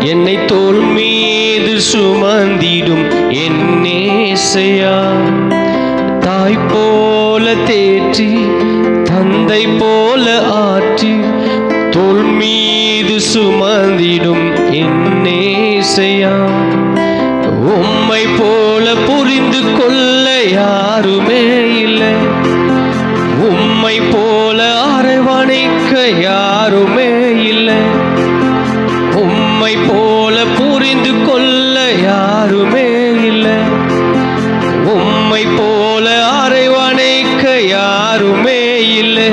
என்னை தோள் மீது சுமந்திடும் என் நேசையா. தாய் போல தேற்றி தந்தை போல ஆற்றி தோள் மீது சுமந்திடும் என் நேசையா. உம்மை போல புரிந்து கொள்ள யாருமே இல்லை, உம்மை போல அரவணைக்க யாருமே இல்லை, உம்மை போல புரிந்து கொள்ள யாருமே இல்லை, உம்மை போல அரவணைக்க யாருமே இல்லை.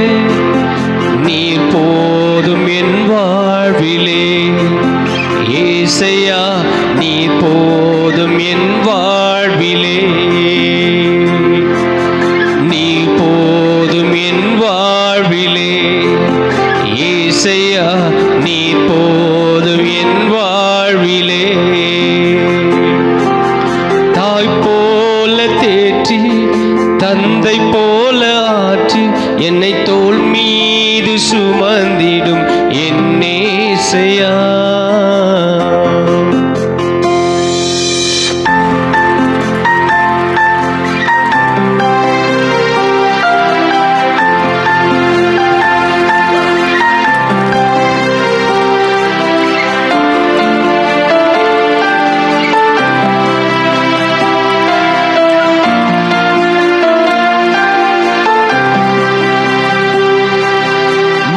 நீர் போதும் என் வாழ்விலே ஏசையா, நீர் போதும் என் வாழ்விலே, நீர் போதும் என் வாழ்விலே ஏசையா, நீர் போதும் என் வாழ்விலே. தாய் போல தேற்றி தந்தை போல ஆற்றி என்னை தோள் மீது சுமந்திடும் என் நேசையா.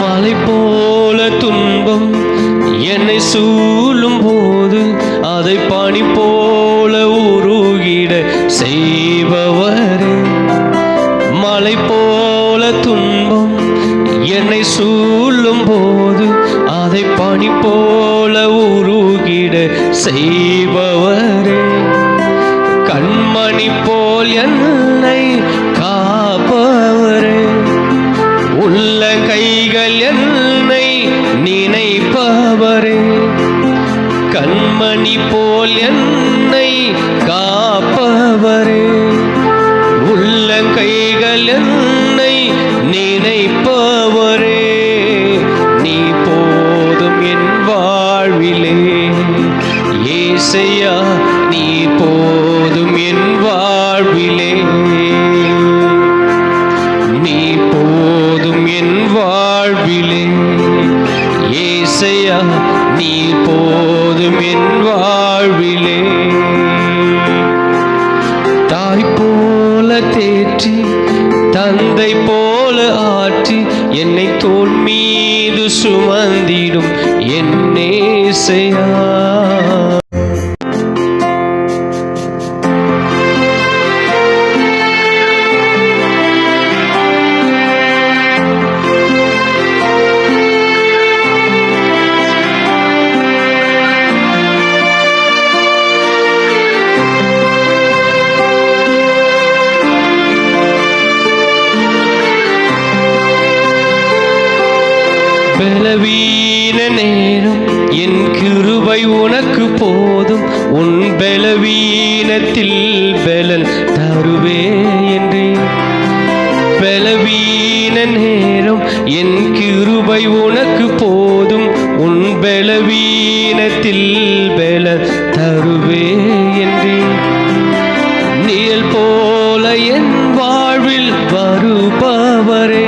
மலை போல துன்பம் என்னை சூழும் போது அதை பனி போல உருகிட செய்பவரே. மலை போல துன்பம் என்னை சூழும் போது அதை பனி போல உருகிட செய்பவரே. கண்மணி போல் என்னை காப்பவரே, உள்ள கைகள் என்னை நினைப்பவரே. கண்மணி போல் என்னை காப்பவரே, உள்ள கைகள் என்னை நினைப்பவரே. நீ போதும் என் வாழ்விலே ஏசையா, நீ போதும் என் வாழ்விலே, நீ போதும் என் வாழ்விலே ஏசையா, நீ போதும் என் வாழ்விலே. தாய் போல தேற்றி தந்தை போல ஆற்றி என்னை தோள் மீது சுமந்திடும் என் நேசையா. பலவீன நேரம் என் கிருபை உனக்கு போதும், உன் பலவீனத்தில் பலன் தருவே என்றே. பலவீன நேரம் என் கிருபை உனக்கு போதும், உன் பலவீனத்தில் பலன் தருவே என்றே. நிழல் போல என் வாழ்வில் வருபவரே,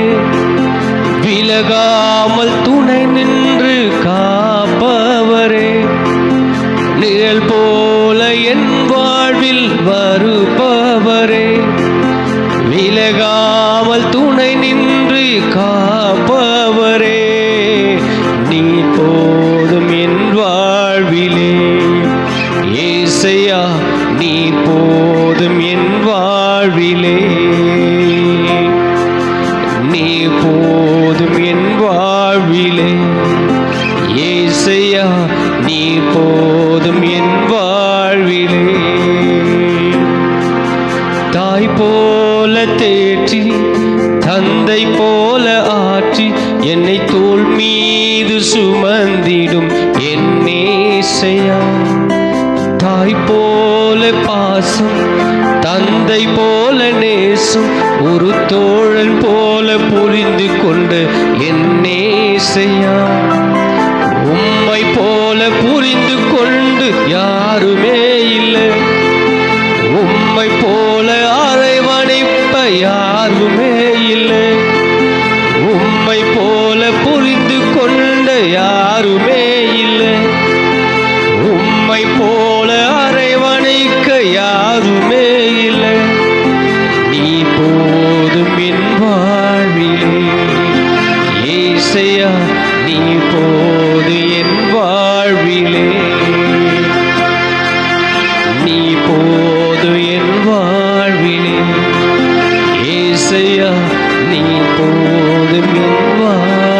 விலகாமல் துணை நின்று காப்பவரே. நிழல் போல என் வாழ்வில் வருபவரே, விலகாமல் துணை நின்று காப்பவரே. நீ போதும் என் வாழ்விலே ஏசையா, நீ போதும் என் வாழ்விலே, நீ போதும் என் வாழ்விலே ஏசையா, நீ போதும் என் வாழ்விலே. தாய் போல தேற்றி தந்தை போல ஆற்றி என்னை தோள் மீது சுமந்திடும் என் நேசையா. தாய் போல பாசம் தந்தை போல நேசம் ஒரு தோழன் போல புரிந்து கொண்டு என் நேசையா. உம்மை போல புரிந்து கொண்டு யாருமே இல்லை. உம்மை போல புரிந்து கொண்ட யாருமே இல்லை. உம்மை போல அரவணைக்க யாருமே இல்லை. நீ போதும் என் வாழ்விலே ஏசையா, நீ போது என் வாழ்விலே. நீ போது என் வாழ்விலே ஏசையா, நீ போதும் என் வாழ்விலே.